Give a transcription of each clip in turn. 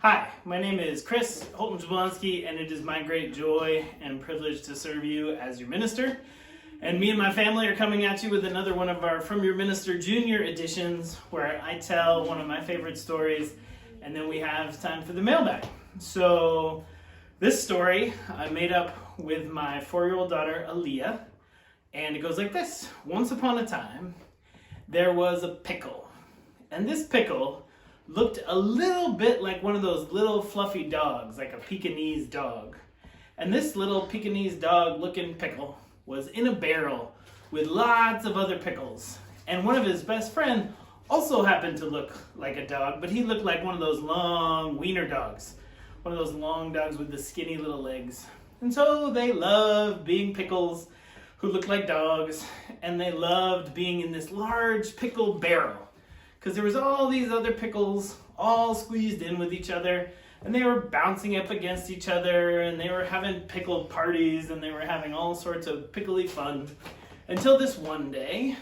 Hi, my name is Chris Holton Jablonski, and it is my great joy and privilege to serve you as your minister. And me and my family are coming at you with another one of our From Your Minister Junior editions, where I tell one of my favorite stories, and then we have time for the mailbag. So this story I made up with my 4-year-old daughter, Aaliyah, and it goes like this. Once upon a time, there was a pickle, and this pickle looked a little bit like one of those little fluffy dogs, like a Pekingese dog. And this little Pekingese dog looking pickle was in a barrel with lots of other pickles. And one of his best friends also happened to look like a dog, but he looked like one of those long wiener dogs. One of those long dogs with the skinny little legs. And so they loved being pickles who looked like dogs, and they loved being in this large pickle barrel. Because there was all these other pickles all squeezed in with each other, and they were bouncing up against each other, and they were having pickle parties, and they were having all sorts of pickly fun. Until this one day,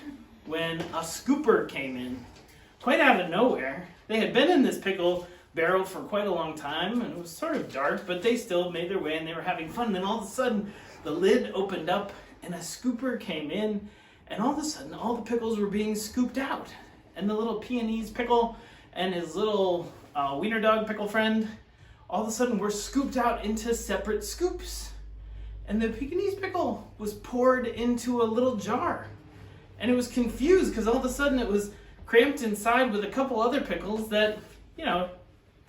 when a scooper came in, quite out of nowhere. They had been in this pickle barrel for quite a long time, and it was sort of dark, but they still made their way, and they were having fun. And then all of a sudden, the lid opened up, and a scooper came in, and all of a sudden, all the pickles were being scooped out. And the little Pekingese pickle and his little wiener dog pickle friend, all of a sudden were scooped out into separate scoops. And the Pekingese pickle was poured into a little jar. And it was confused because all of a sudden it was cramped inside with a couple other pickles that, the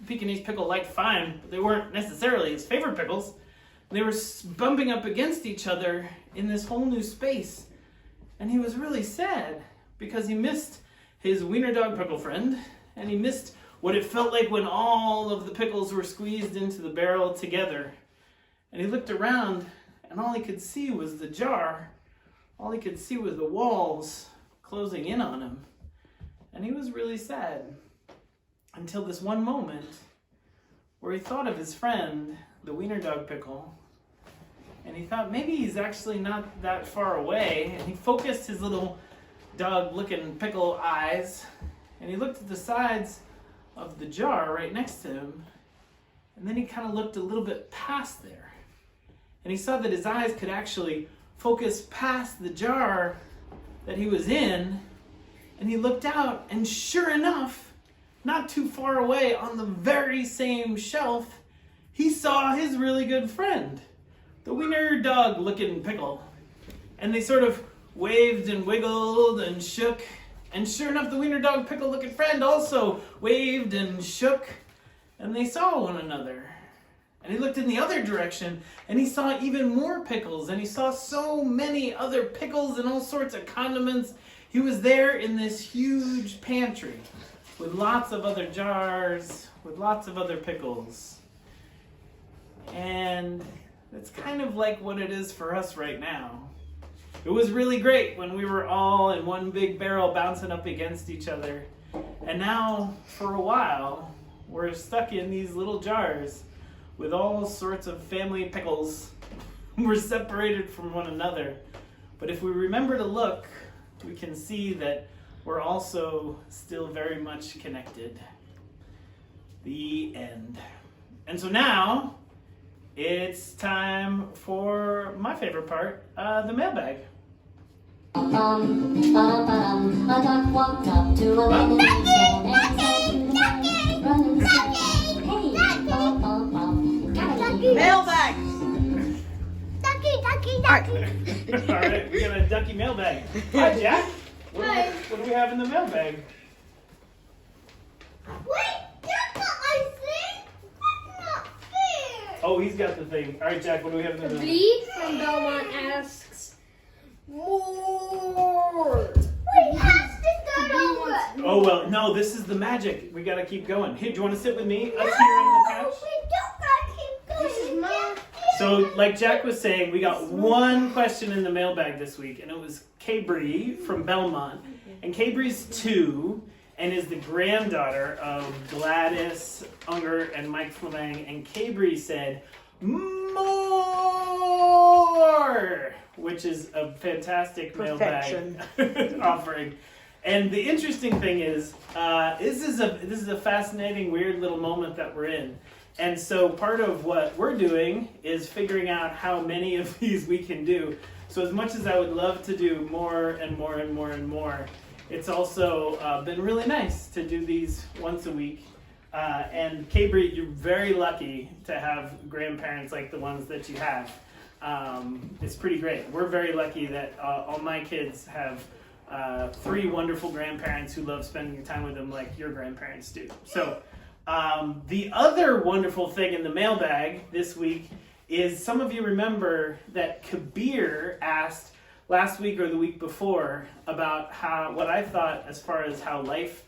Pekingese pickle liked fine, but they weren't necessarily his favorite pickles. They were bumping up against each other in this whole new space. And he was really sad because he missed his wiener dog pickle friend, and he missed what it felt like when all of the pickles were squeezed into the barrel together. And he looked around, and all he could see was the jar. All he could see was the walls closing in on him. And he was really sad until this one moment where he thought of his friend, the wiener dog pickle, and he thought maybe he's actually not that far away, and he focused his little dog-looking pickle eyes, and he looked at the sides of the jar right next to him, and then he kind of looked a little bit past there, and he saw that his eyes could actually focus past the jar that he was in, and he looked out, and sure enough, not too far away on the very same shelf, he saw his really good friend, the wiener dog-looking pickle, and they sort of waved and wiggled and shook, and sure enough, the wiener dog pickle looking friend also waved and shook, and they saw one another. And he looked in the other direction, and he saw even more pickles, and he saw so many other pickles and all sorts of condiments. He was there in this huge pantry with lots of other jars, with lots of other pickles. And it's kind of like what it is for us right now. It was really great when we were all in one big barrel bouncing up against each other. And now, for a while, we're stuck in these little jars with all sorts of family pickles. We're separated from one another. But if we remember to look, we can see that we're also still very much connected. The end. And so now, it's time for my favorite part, the mailbag. A duck walked up to a lemon stand and said, run and say, hey, Mailbag! All right, we got a ducky mailbag. Hi, Jack. What do we have in the mailbag? Wait, that's not my thing. That's not fair. Oh, he's got the thing. All right, Jack, what do we have in the mailbag? Lee from Belmont asks, more. Wait, has to start over. Oh, well, no, this is the magic. We got to keep going. Here, do you want to sit with me? Us here on the couch? We don't gotta keep going. This is mine. So, like Jack was saying, we got one question in the mailbag this week, and it was Kabri from Belmont. And Kabri's 2 and is the granddaughter of Gladys Unger and Mike Fleming. And Kabri said, more, which is a fantastic mailbag offering. And the interesting thing is, this is a fascinating, weird little moment that we're in. And so part of what we're doing is figuring out how many of these we can do. So as much as I would love to do more and more and more and more, it's also been really nice to do these once a week. And Cabri, you're very lucky to have grandparents like the ones that you have. It's pretty great. We're very lucky that all my kids have 3 wonderful grandparents who love spending time with them like your grandparents do. So the other wonderful thing in the mailbag this week is some of you remember that Kabir asked last week or the week before about what I thought as far as how life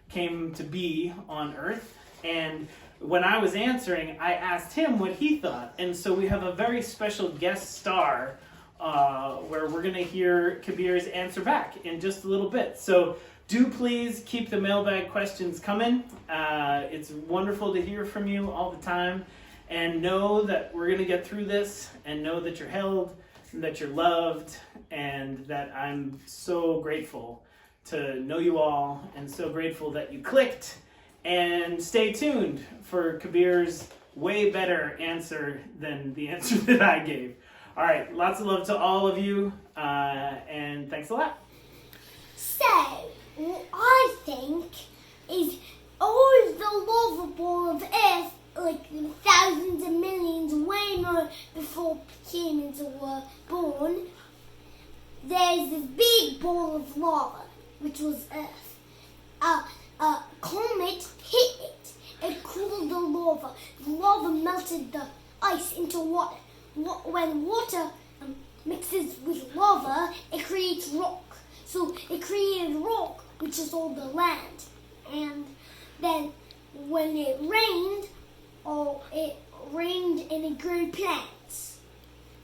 came to be on Earth. And when I was answering, I asked him what he thought. And so we have a very special guest star where we're going to hear Kabir's answer back in just a little bit. So do please keep the mailbag questions coming. It's wonderful to hear from you all the time. And know that we're going to get through this, and know that you're held, and that you're loved, and that I'm so grateful to know you all, and so grateful that you clicked. And stay tuned for Kabir's way better answer than the answer that I gave. All right, lots of love to all of you, and thanks a lot. So, what I think is all the lava ball of Earth, like thousands and millions, way more before humans were born, there's this big ball of lava, which was Earth. A comet hit it. It cooled the lava. The lava melted the ice into water. When water mixes with lava, it creates rock. So it created rock, which is all the land. And then when it rained and it grew plants.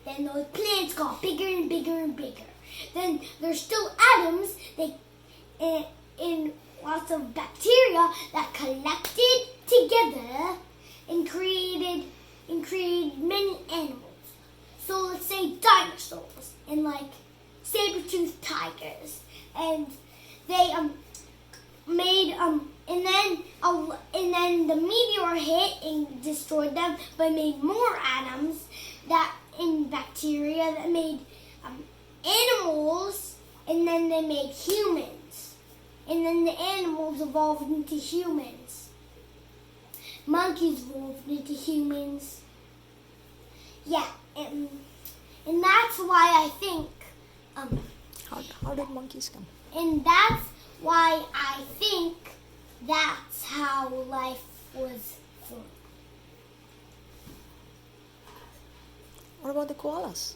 Then those plants got bigger and bigger and bigger. Then there's still atoms in lots of bacteria that collected together and created many animals. So let's say dinosaurs and like saber-toothed tigers, and they made and then the meteor hit and destroyed them, but made more atoms that in bacteria that made animals, and then they made humans, and then the animals evolved into humans. Monkeys evolved into humans. Yeah, and that's why I think. How did monkeys come? And that's why I think that's how life was formed. What about the koalas?